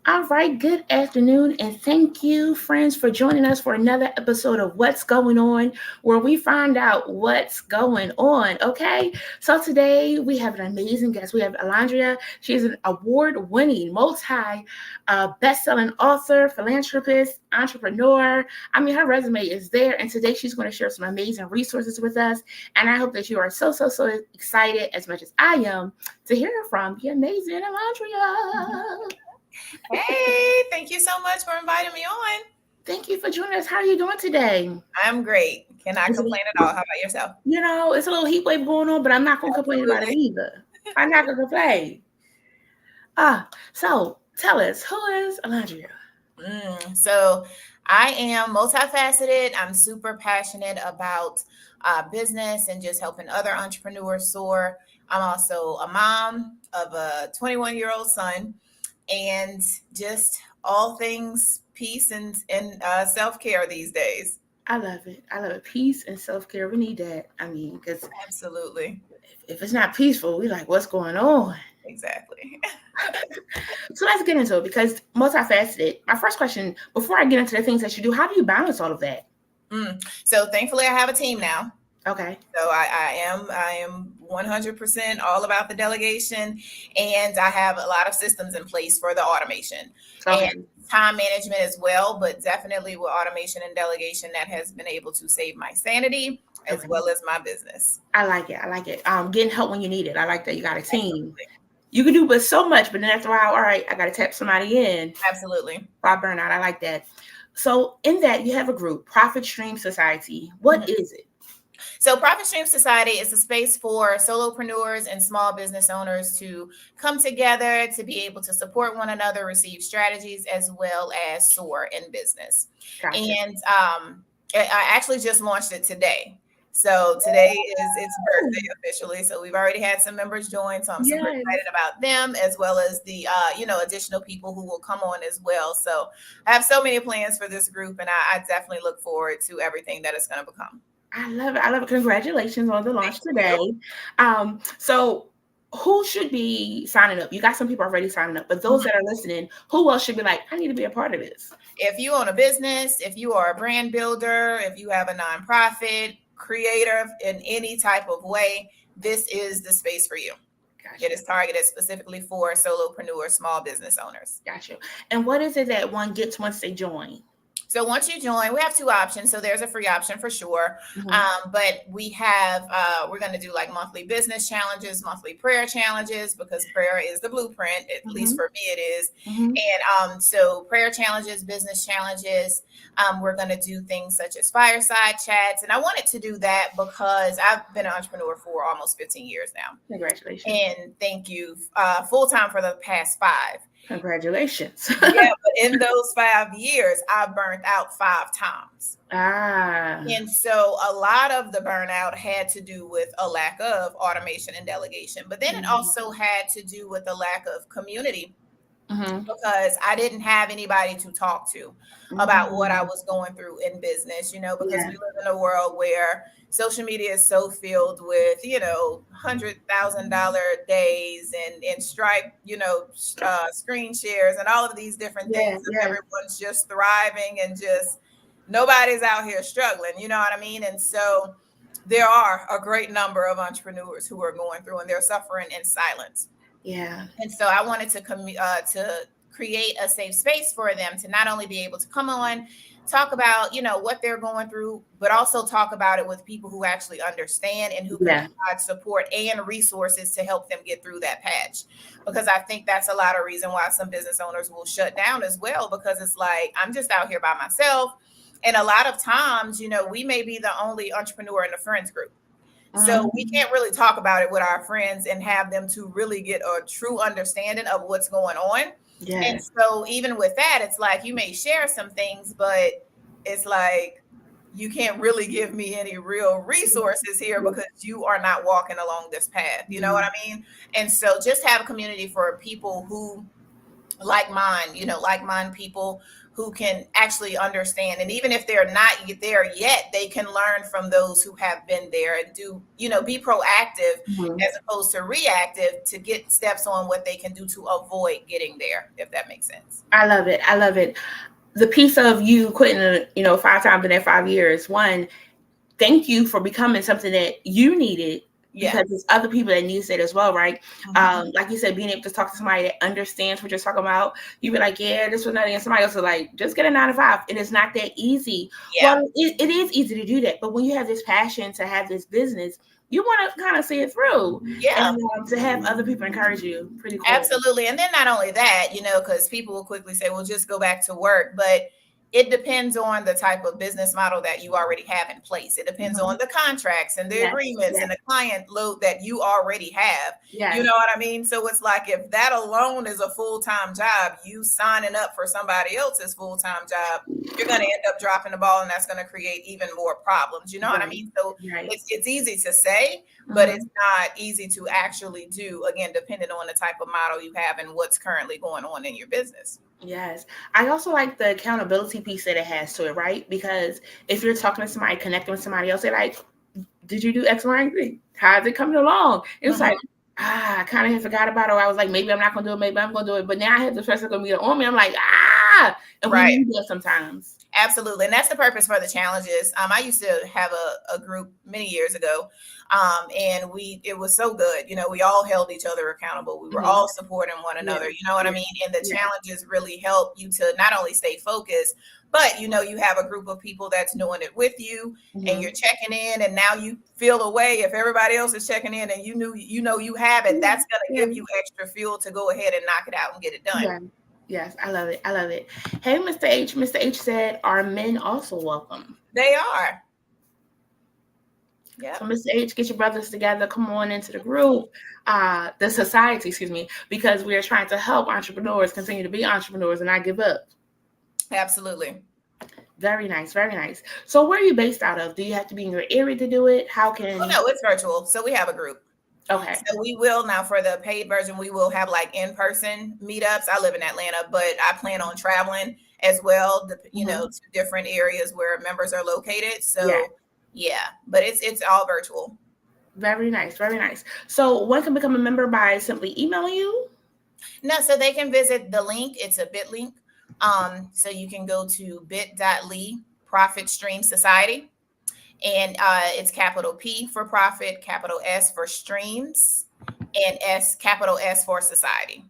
All right, good afternoon, and thank you, friends, for joining us for another episode of What's Going On, where we find out what's going on. Okay, so today we have an amazing guest. We have Alandria. She is an award-winning, best-selling author, philanthropist, entrepreneur. I mean, her resume is there, and today she's going to share some amazing resources with us. And I hope that you are so excited, as much as I am, to hear from the amazing Alandria. Hey, thank you so much for inviting me on. Thank you for joining us. How are you doing today? I'm great. Cannot Is it, complain at all. How about yourself? it's a little heat wave going on, but I'm not going to complain about it Absolutely. either. I'm not going to complain. So tell us, who is Alandria? So I am multifaceted. I'm super passionate about business and just helping other entrepreneurs soar. I'm also a mom of a 21-year-old son and just all things peace and self-care these days. I love it. I love it. Peace and self care. We need that. I mean, because Absolutely. if it's not peaceful, we like, what's going on? Exactly. So let's get into it because multifaceted. My first question, before I get into the things that you do, how do you balance all of that? So thankfully I have a team now. Okay. So I am 100% all about the delegation, and I have a lot of systems in place for the automation Okay. and time management as well. But definitely with automation and delegation, that has been able to save my sanity as Okay. well as my business. I like it. I like it. Getting help when you need it. I like that you got a team. Absolutely. You can do but so much, but then after a while, all right, I got to tap somebody in. Absolutely. I burn out. I like that. So in that, you have a group, Profit Stream Society. What is it? So Profit Stream Society is a space for solopreneurs and small business owners to come together to be able to support one another, receive strategies, as well as soar in business. Gotcha. And I actually just launched it today. So today is its birthday officially. So we've already had some members join. So I'm super Yes. excited about them as well as the additional people who will come on as well. So I have so many plans for this group, and I definitely look forward to everything that it's going to become. I love it. I love it. Congratulations on the launch Thank today. you. So who should be signing up? You got some people already signing up, but those that are listening, who else should be like, I need to be a part of this? If you own a business, if you are a brand builder, if you have a nonprofit, creative in any type of way, this is the space for you. Gotcha. It is targeted specifically for solopreneur, small business owners. Gotcha. And what is it that one gets once they join? So once you join, we have two options. So there's a free option for sure. But we have, we're going to do like monthly business challenges, monthly prayer challenges, because prayer is the blueprint, at least for me it is. And so prayer challenges, business challenges, we're going to do things such as fireside chats. And I wanted to do that because I've been an entrepreneur for almost 15 years now. Congratulations. And thank you. Full time for the past 5. Congratulations. Yeah, but in those 5 years, I burnt out 5 times. And so a lot of the burnout had to do with a lack of automation and delegation. But then it also had to do with a lack of community because I didn't have anybody to talk to about what I was going through in business, because we live in a world where social media is so filled with, $100,000 days and Stripe, screen shares and all of these different things. And everyone's just thriving and just nobody's out here struggling. You know what I mean? And so there are a great number of entrepreneurs who are going through and they're suffering in silence. Yeah. And so I wanted to create a safe space for them to not only be able to come on, talk about, what they're going through, but also talk about it with people who actually understand and who can provide support and resources to help them get through that patch. Because I think that's a lot of reason why some business owners will shut down as well, because it's like, I'm just out here by myself. And a lot of times, we may be the only entrepreneur in the friends group. So we can't really talk about it with our friends and have them to really get a true understanding of what's going on. Yes. And so even with that, it's like you may share some things, but it's like you can't really give me any real resources here because you are not walking along this path. You know what I mean? And so just have a community for people who like mind people who can actually understand. And even if they're not there yet, they can learn from those who have been there and do, be proactive as opposed to reactive to get steps on what they can do to avoid getting there, if that makes sense. I love it. I love it. The piece of you quitting, 5 times in that 5 years, one, thank you for becoming something that you needed. Yeah. Because there's other people that need it as well, right? Like you said, being able to talk to somebody that understands what you're talking about, you be like, yeah, this was not, and somebody else is like, just get a 9 to 5. And it's not that easy. Yeah. Well, it is easy to do that. But when you have this passion to have this business, you want to kind of see it through. Yeah. And to have other people encourage you, pretty cool. Absolutely. And then not only that, because people will quickly say, well, just go back to work. But it depends on the type of business model that you already have in place. It depends on the contracts and the agreements and the client load that you already have. You know what I mean? So it's like, if that alone is a full-time job, you signing up for somebody else's full-time job, you're going to end up dropping the ball, and that's going to create even more problems. You know what I mean? So it's easy to say, but it's not easy to actually do, again, depending on the type of model you have and what's currently going on in your business. Yes. I also like the accountability piece that it has to it, right? Because if you're talking to somebody, connecting with somebody else, they're like, did you do X, Y, and Z? How's it coming along? It was like, I kind of had forgot about it. I was like, maybe I'm not going to do it. Maybe I'm going to do it. But now I have the person going to be on me. I'm like, and we need that sometimes. Absolutely. And that's the purpose for the challenges. I used to have a group many years ago. And it was so good. We all held each other accountable. We were all supporting one another. You know what I mean? And the challenges really help you to not only stay focused, but, you have a group of people that's doing it with you and you're checking in, and now you feel a way if everybody else is checking in and you have it, that's going to give you extra fuel to go ahead and knock it out and get it done. Yeah. Yes, I love it. I love it. Hey, Mr. H. Mr. H said, are men also welcome? They are. Yeah. So, Mr. H, get your brothers together. Come on into the group, the society, because we are trying to help entrepreneurs continue to be entrepreneurs and not give up. Absolutely. Very nice. Very nice. So, where are you based out of? Do you have to be in your area to do it? How can? Oh, no, it's virtual. So we have a group. Okay. So we will now, for the paid version, we will have like in-person meetups. I live in Atlanta, but I plan on traveling as well, to different areas where members are located. So but it's all virtual. Very nice. Very nice. So one can become a member by simply emailing you? No, so they can visit the link. It's a bit link. So you can go to bit.ly Profit Stream Society. And it's capital P for profit, capital S for streams, and capital S for society.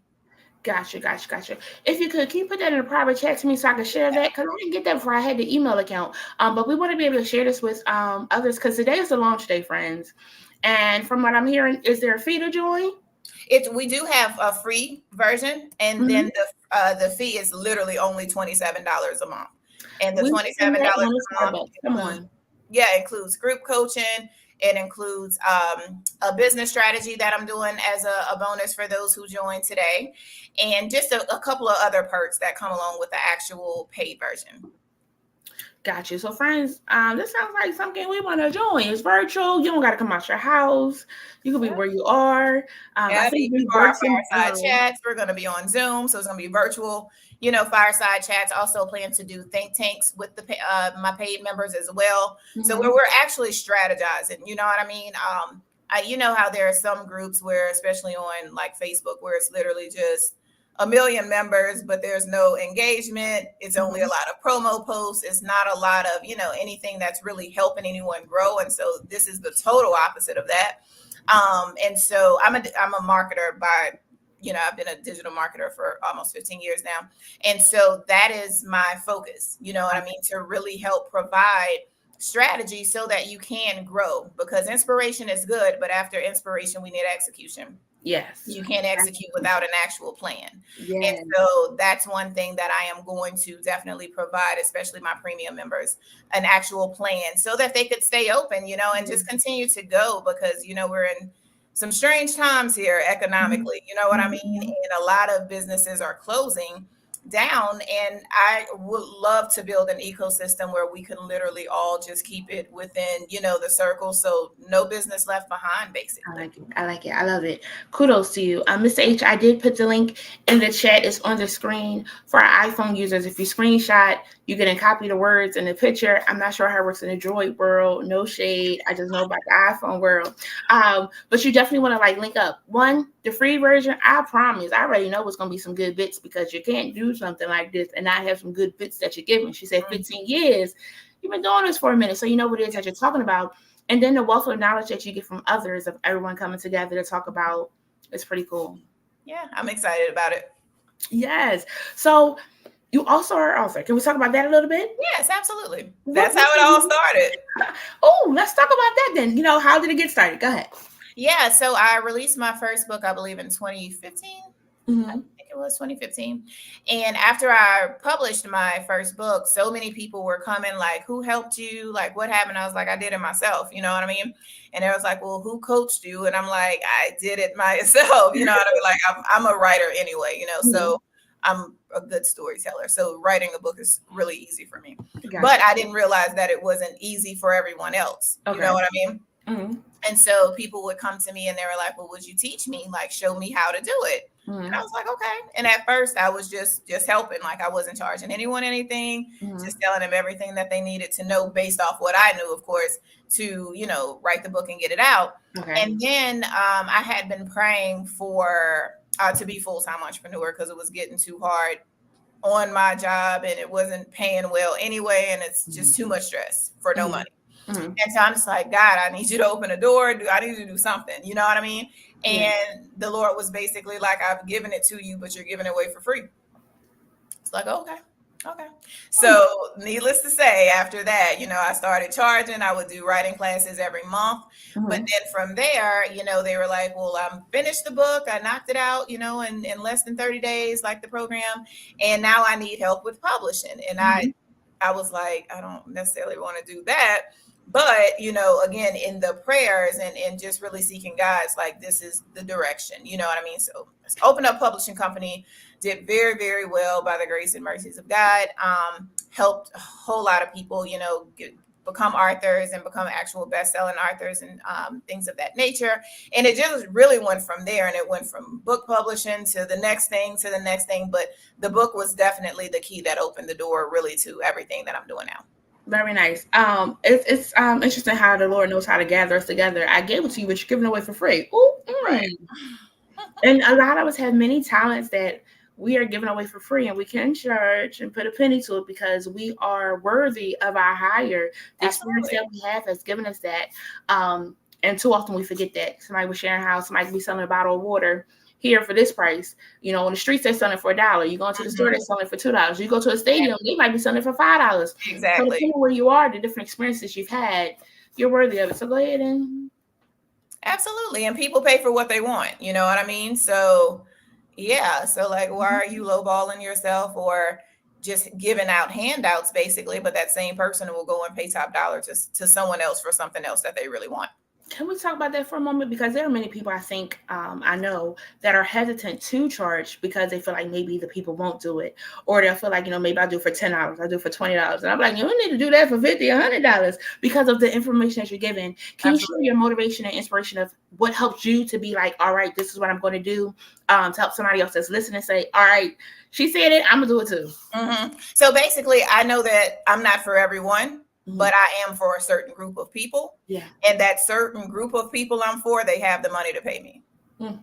Gotcha. If you could, can you put that in a private chat to me so I can share that? Because I didn't get that before I had the email account. But we want to be able to share this with others, because today is the launch day, friends. And from what I'm hearing, is there a fee to join? We do have a free version, and then the fee is literally only $27 a month. And the $27 a month. Come on. Yeah, it includes group coaching. It includes a business strategy that I'm doing as a bonus for those who join today, and just a couple of other perks that come along with the actual paid version. Got you. So, friends, this sounds like something we want to join. It's virtual. You don't got to come out your house. You can be where you are. I think for our fireside chats, we're going to be on Zoom, so it's going to be virtual. Fireside chats. Also plan to do think tanks with my paid members as well. So we're actually strategizing. You know what I mean? How there are some groups where, especially on like Facebook, where it's literally just 1 million members, but there's no engagement. It's only a lot of promo posts. It's not a lot of, anything that's really helping anyone grow. And so this is the total opposite of that. And so I'm a marketer by, I've been a digital marketer for almost 15 years now. And so that is my focus, you know what I mean? To really help provide strategy so that you can grow, because inspiration is good, but after inspiration, we need execution. Yes. You can't execute without an actual plan. Yes. And so that's one thing that I am going to definitely provide, especially my premium members, an actual plan so that they could stay open, and just continue to go, because, we're in some strange times here economically, you know what I mean? And a lot of businesses are closing. down, and I would love to build an ecosystem where we can literally all just keep it within, the circle, so no business left behind, I basically. like it. I like it. I love it. Kudos to you. Mr. H, I did put the link in the chat. It's on the screen for our iPhone users. If you screenshot, you can copy the words in the picture. I'm not sure how it works in the Droid world. No shade. I just know about the iPhone world. But you definitely want to link up. One, the free version, I promise. I already know it's going to be some good bits, because you can't do something like this and not have some good bits that you're giving. She said 15 years. You've been doing this for a minute, so you know what it is that you're talking about. And then the wealth of knowledge that you get from others, of everyone coming together to talk about, it's pretty cool. Yeah, I'm excited about it. Yes. So you also are an author. Can we talk about that a little bit? Yes, absolutely. That's how it all started. Oh, let's talk about that then. How did it get started? Go ahead. Yeah, so I released my first book, I believe, in 2015. Mm-hmm. I think it was 2015. And after I published my first book, so many people were coming like, who helped you? Like, what happened? I was like, I did it myself. You know what I mean? And they was like, well, who coached you? And I'm like, I did it myself. You know what I mean? Like, I'm a writer anyway, so I'm a good storyteller. So writing a book is really easy for me. Gotcha. But I didn't realize that it wasn't easy for everyone else. Okay. You know what I mean? Mm-hmm. And so people would come to me and they were like, well, would you teach me? Like, show me how to do it. Mm-hmm. And I was like, okay. And at first I was just helping. Like, I wasn't charging anyone anything, just telling them everything that they needed to know based off what I knew, of course, to, write the book and get it out. Okay. And then I had been praying for to be full-time entrepreneur, because it was getting too hard on my job and it wasn't paying well anyway. And it's just too much stress for no money. Mm-hmm. And so I'm just like, God, I need you to open a door. I need you to do something. You know what I mean? And the Lord was basically like, I've given it to you, but you're giving it away for free. It's like, okay. So needless to say, after that, I started charging. I would do writing classes every month. Mm-hmm. But then from there, they were like, well, I'm finished the book. I knocked it out, in less than 30 days, like the program. And now I need help with publishing. And I was like, I don't necessarily want to do that. But, again, in the prayers and just really seeking God's, like, this is the direction, you know what I mean? So let's open up publishing company, did very, very well by the grace and mercies of God, helped a whole lot of people, become authors and become actual best-selling authors and things of that nature. And it just really went from there. And it went from book publishing to the next thing, But the book was definitely the key that opened the door really to everything that I'm doing now. Very nice. It's interesting how the Lord knows how to gather us together. I gave it to you, but you're giving it away for free. Ooh, right. And a lot of us have many talents that we are giving away for free, and we can charge and put a penny to it because we are worthy of our higher. The experience that we have has given us that. And too often we forget that. Somebody was sharing how somebody could be selling a bottle of water here for this price. On the streets they're selling for $1. You go into the store, they're selling for $2. You go to a stadium, they might be selling for $5. Exactly. So depending where you are, the different experiences you've had, you're worthy of it. So go ahead and absolutely. And people pay for what they want. You know what I mean? So yeah. So like, why are you lowballing yourself or just giving out handouts basically? But that same person will go and pay top dollar to someone else for something else that they really want. Can we talk about that for a moment? Because there are many people I think I know that are hesitant to charge because they feel like maybe the people won't do it. Or they'll feel like, maybe I'll do it for $10, I'll do it for $20. And I'm like, you don't need to do that for $50, $100 because of the information that you're given. Can you share your motivation and inspiration of what helped you to be like, all right, this is what I'm going to do, to help somebody else that's listening say, all right, she said it, I'm going to do it too. Mm-hmm. So basically, I know that I'm not for everyone. But I am for a certain group of people. Yeah. And that certain group of people I'm for, they have the money to pay me. And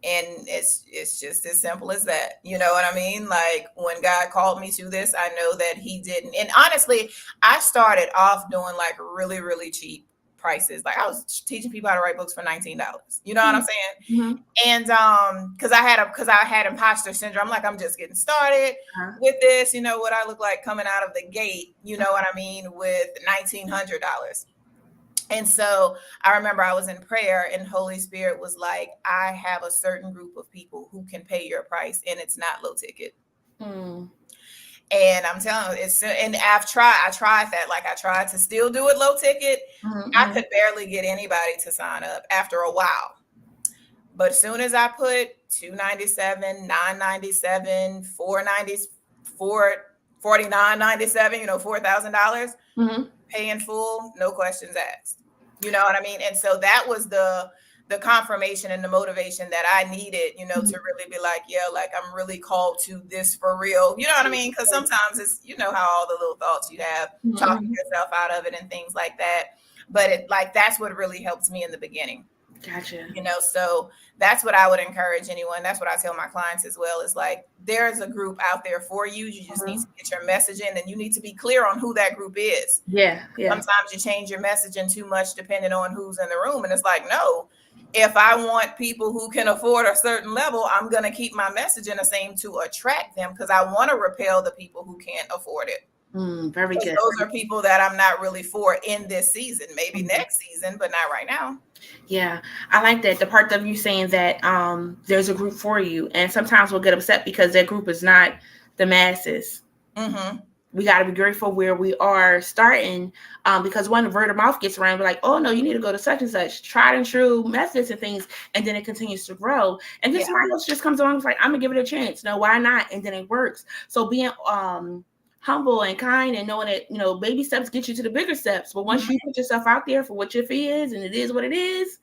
it's just as simple as that. You know what I mean? Like when God called me to this, I know that he didn't. And honestly, I started off doing like really, really cheap prices. Like I was teaching people how to write books for $19. You know what I'm saying? Mm-hmm. And because I had imposter syndrome. Like I'm just getting started with this. You know what I look like coming out of the gate. You know what I mean? With $1,900. And so I remember I was in prayer and Holy Spirit was like, I have a certain group of people who can pay your price, and it's not low ticket. And I'm telling you, and I tried that. Like I tried to still do it low ticket. I could barely get anybody to sign up after a while. But as soon as I put $297, $997, $490, afford $49.97, $4,000, pay in full, no questions asked. You know what I mean? And so that was the confirmation and the motivation that I needed, to really be like, yeah, like I'm really called to this for real. You know what I mean? Because sometimes it's, how all the little thoughts you have, talking yourself out of it and things like that. But that's what really helped me in the beginning. Gotcha. So that's what I would encourage anyone. That's what I tell my clients as well, is like, there's a group out there for you. You just need to get your message in, and you need to be clear on who that group is. Yeah. Sometimes you change your messaging too much depending on who's in the room. And it's like, no, if I want people who can afford a certain level, I'm going to keep my messaging the same to attract them, because I want to repel the people who can't afford it. Very good. Those are people that I'm not really for in this season, maybe next season, but not right now. Yeah, I like that. The part of you saying that there's a group for you, and sometimes we'll get upset because that group is not the masses. We got to be grateful where we are starting, because when word of mouth gets around, we're like, oh no, you need to go to such and such, tried and true methods and things, and then it continues to grow. And then somebody else just comes along and is like, I'm gonna give it a chance. No, why not? And then it works. So being humble and kind, and knowing that baby steps get you to the bigger steps, but once you put yourself out there for what your fee is, and it is what it is,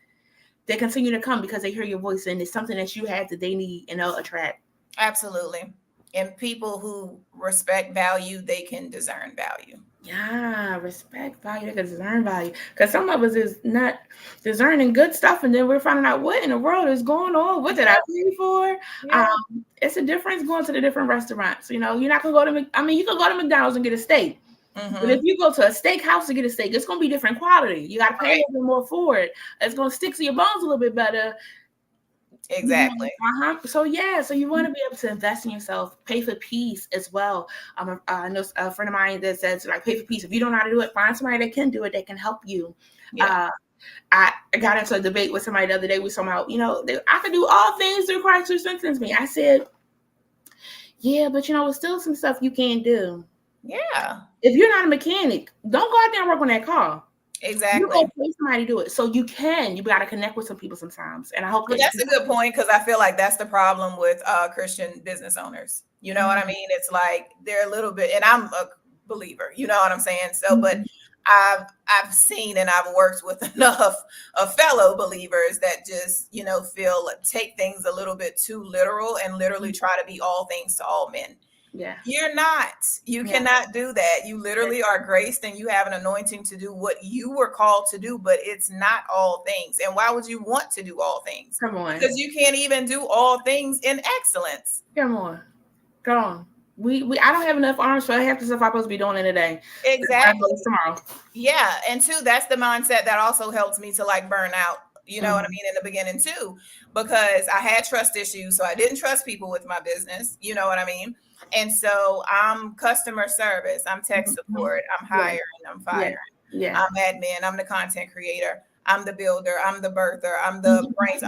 they continue to come because they hear your voice, and it's something that you have that they need and they'll attract. Absolutely. And people who respect value, they can discern value. Yeah, respect value, they can discern value, because some of us is not discerning good stuff, and then we're finding out what in the world is going on. What did I pay for? It's a difference going to the different restaurants. You're not gonna go to you can go to McDonald's and get a steak, but if you go to a steakhouse to get a steak, it's gonna be different quality. You got to pay a little bit more for it. It's gonna stick to your bones a little bit better. Exactly. So you want to be able to invest in yourself, pay for peace as well. I know a friend of mine that says, like, pay for peace. If you don't know how to do it, find somebody that can do it, that can help you. I got into a debate with somebody the other day. We talking about, I can do all things through Christ who strengthens me. I said, yeah, but there's still some stuff you can't do. Yeah. If you're not a mechanic, don't go out there and work on that car. Exactly. You go pay somebody to do it. So you got to connect with some people sometimes. And I hope that's a good point, because I feel like that's the problem with Christian business owners. You know what I mean? It's like they're a little bit, and I'm a believer, you know what I'm saying? So, but I've seen and I've worked with enough of fellow believers that just, feel take things a little bit too literal and literally try to be all things to all men. Yeah. You're not. You cannot do that. You literally are graced, and you have an anointing to do what you were called to do, but it's not all things. And why would you want to do all things? Come on. Because you can't even do all things in excellence. Come on. I don't have enough arms for half the stuff I'm supposed to be doing in a day. Exactly. Tomorrow. Yeah. And two, that's the mindset that also helps me to burn out. You know what I mean? In the beginning too, because I had trust issues. So I didn't trust people with my business. You know what I mean? And so I'm customer service, I'm tech support, I'm hiring, I'm firing, I'm admin, I'm the content creator, I'm the builder, I'm the birther, I'm the brains,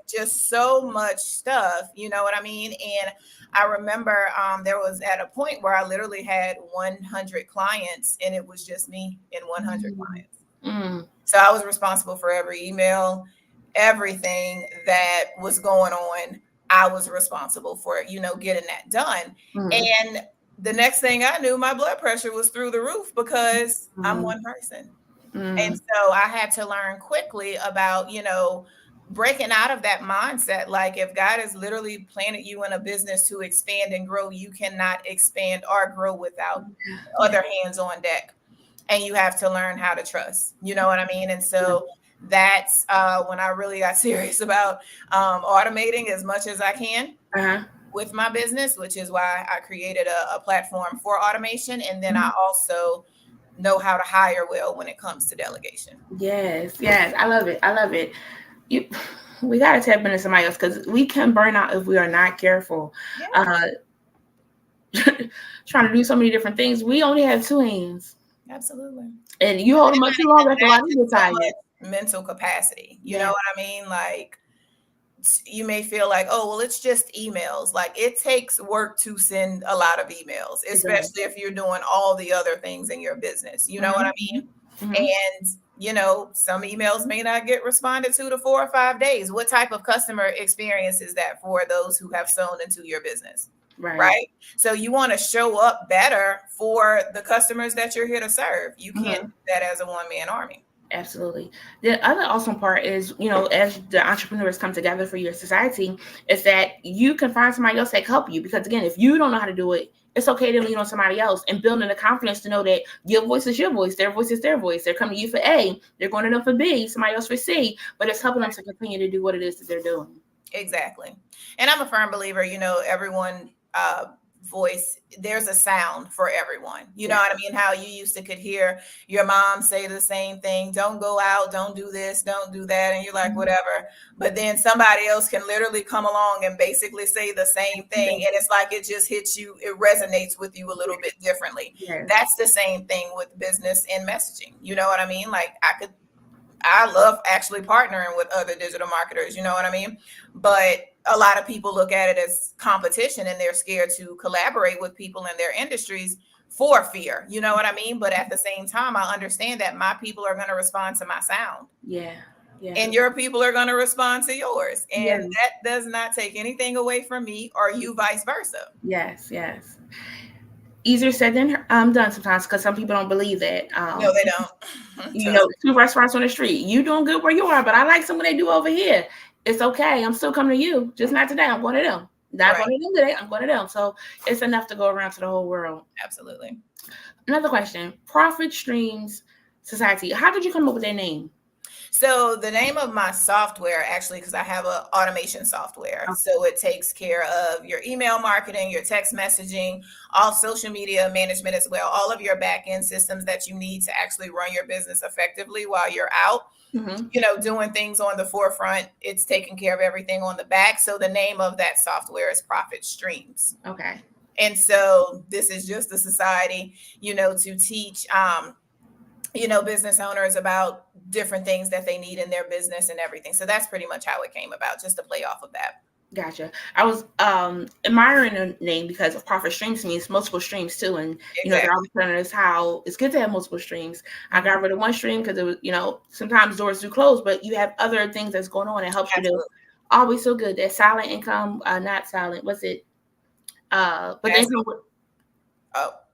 just so much stuff, you know what I mean? And I remember there was at a point where I literally had 100 clients, and it was just me and 100 clients. So I was responsible for every email, everything that was going on. I was responsible for, getting that done. And the next thing I knew, my blood pressure was through the roof, because I'm one person. And so I had to learn quickly about, breaking out of that mindset. Like, if God has literally planted you in a business to expand and grow, you cannot expand or grow without other hands on deck. And you have to learn how to trust, you know what I mean? And so that's when I really got serious about automating as much as I can with my business, which is why I created a platform for automation. And then I also know how to hire well when it comes to delegation. Yes. I love it. We got to tap into somebody else, because we can burn out if we are not careful. Trying to do so many different things. We only have two hands. Absolutely. And you hold them up too long, after a while you get tired. Mental capacity. You know what I mean? Like, you may feel like, oh, well, it's just emails. Like, it takes work to send a lot of emails, especially if you're doing all the other things in your business. You know what I mean? And, some emails may not get responded to 4 or 5 days. What type of customer experience is that for those who have sown into your business? right? So you want to show up better for the customers that you're here to serve. You can't do that as a one-man army. Absolutely. The other awesome part is, as the entrepreneurs come together for your society, is that you can find somebody else that can help you. Because again, if you don't know how to do it, it's okay to lean on somebody else, and building the confidence to know that your voice is your voice, their voice is their voice. They're coming to you for A, they're going to them for B, somebody else for C, but it's helping them to continue to do what it is that they're doing. Exactly. And I'm a firm believer, everyone voice, there's a sound for everyone. You know what I mean? How you used to could hear your mom say the same thing, don't go out, don't do this, don't do that. And you're like, whatever. But then somebody else can literally come along and basically say the same thing. And it's like, it just hits you. It resonates with you a little bit differently. That's the same thing with business and messaging. You know what I mean? Like I love actually partnering with other digital marketers, you know what I mean? But a lot of people look at it as competition, and they're scared to collaborate with people in their industries for fear, you know what I mean? But at the same time, I understand that my people are going to respond to my sound. Yeah. And your people are going to respond to yours. And that does not take anything away from me or you, vice versa. Yes. Easier said than done sometimes, because some people don't believe that. No, they don't. 2 restaurants on the street. You doing good where you are, but I like some of they do over here. It's okay. I'm still coming to you. Just not today. I'm going to them. Not going to them today. I'm going to them. So it's enough to go around to the whole world. Absolutely. Another question. Profit Streams Society. How did you come up with that name? So the name of my software, actually, because I have an automation software, so it takes care of your email marketing, your text messaging, all social media management as well, all of your back end systems that you need to actually run your business effectively while you're out, doing things on the forefront. It's taking care of everything on the back. So the name of that software is Profit Streams. Okay. And so this is just a society, to teach, business owners about different things that they need in their business and everything. So that's pretty much how it came about, just to play off of that. Gotcha. I was admiring the name because of profit streams means multiple streams too. And, they're always telling us how it's good to have multiple streams. I got rid of one stream because it was, sometimes doors do close, but you have other things that's going on. It helps you to always feel good. That silent income, not silent. What's it? But the income.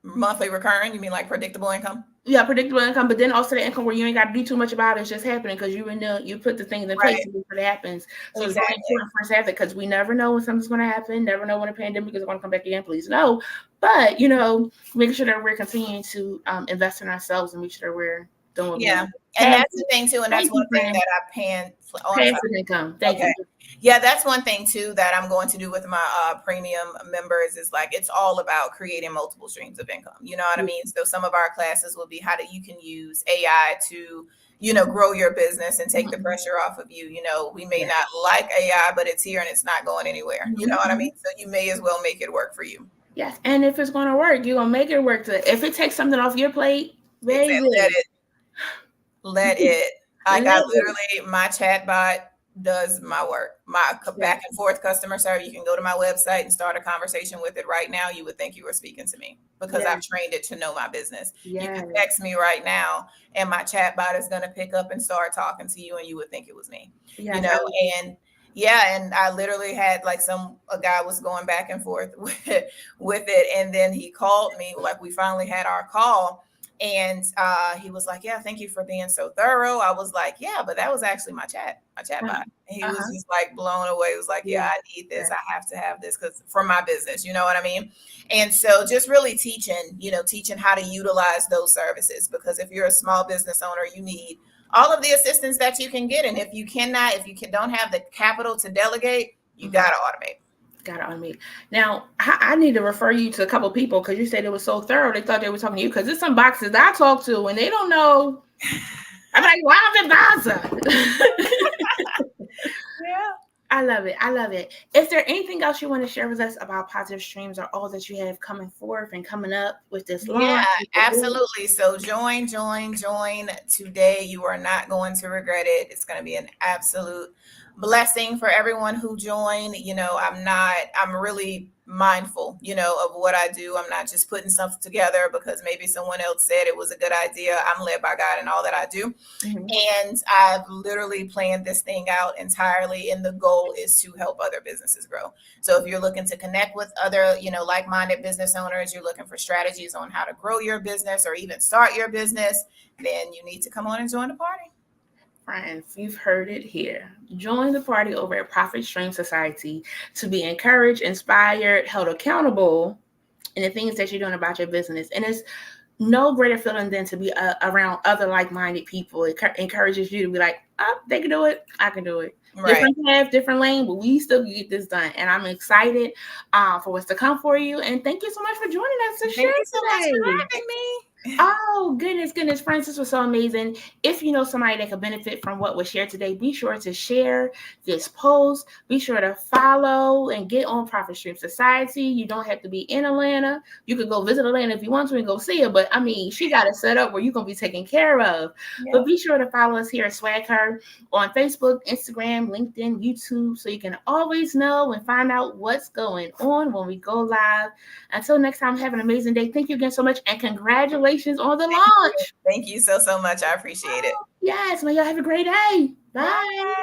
Monthly recurring? You mean like predictable income? Yeah, predictable income, but then also the income where you ain't got to do too much about it. It's just happening because you put the things in place before it happens. So it's very important for us to have it, because we never know when something's going to happen. Never know when a pandemic is going to come back again. Please no. But making sure that we're continuing to invest in ourselves and make sure that we're doing what we and that's the thing too, and that's one thing that I passive income. Thank you. Yeah, that's one thing too that I'm going to do with my premium members is like, it's all about creating multiple streams of income. You know what I mean? So some of our classes will be you can use AI to, grow your business and take the pressure off of you. We may not like AI, but it's here and it's not going anywhere. You know what I mean? So you may as well make it work for you. Yes. And if it's going to work, you're going to make it work. If it takes something off your plate, let it. I literally, my chatbot does my work, my back and forth customer service. You can go to my website and start a conversation with it right now. You would think you were speaking to me because I've trained it to know my business. You can text me right now and my chatbot is going to pick up and start talking to you, and you would think it was me, and I literally had like a guy was going back and forth with it. And then he called me, like we finally had our call. And he was like, yeah, thank you for being so thorough. I was like, yeah, but that was actually my chatbot. And he was just like blown away. He was like, yeah, I need this. I have to have this because for my business, you know what I mean? And so just really teaching how to utilize those services, because if you're a small business owner, you need all of the assistance that you can get. And if you don't have the capital to delegate, you got to automate. Now, I need to refer you to a couple of people because you said it was so thorough. They thought they were talking to you, because there's some boxes that I talk to and they don't know. I'm like, wow, I'm advisor. Yeah. I love it. Is there anything else you want to share with us about Positive Streams or all that you have coming forth and coming up with this launch? Yeah, absolutely. So join today. You are not going to regret it. It's going to be an absolute blessing for everyone who joined. I'm really mindful, of what I do. I'm not just putting something together because maybe someone else said it was a good idea. I'm led by God in all that I do. And I've literally planned this thing out entirely. And the goal is to help other businesses grow. So if you're looking to connect with other, like-minded business owners, you're looking for strategies on how to grow your business or even start your business, then you need to come on and join the party. Friends, you've heard it here. Join the party over at Profit Stream Society to be encouraged, inspired, held accountable in the things that you're doing about your business. And it's no greater feeling than to be around other like-minded people. It encourages you to be like, oh, they can do it. I can do it. Right. Different path, different lane, but we still get this done. And I'm excited for what's to come for you. And thank you so much for joining us to share today. Thank you so much for having me. Oh, goodness, friends, this was so amazing. If you know somebody that could benefit from what was shared today, be sure to share this post. Be sure to follow and get on Profit Stream Society. You don't have to be in Atlanta. You could go visit Atlanta if you want to and go see her. But I mean, she got it set up where you're going to be taken care of. Yep. But be sure to follow us here at SWAGHer on Facebook, Instagram, LinkedIn, YouTube, so you can always know and find out what's going on when we go live. Until next time, have an amazing day. Thank you again so much, and congratulations on the launch. Thank you so much. I appreciate it. Yes, may y'all have a great day. Bye.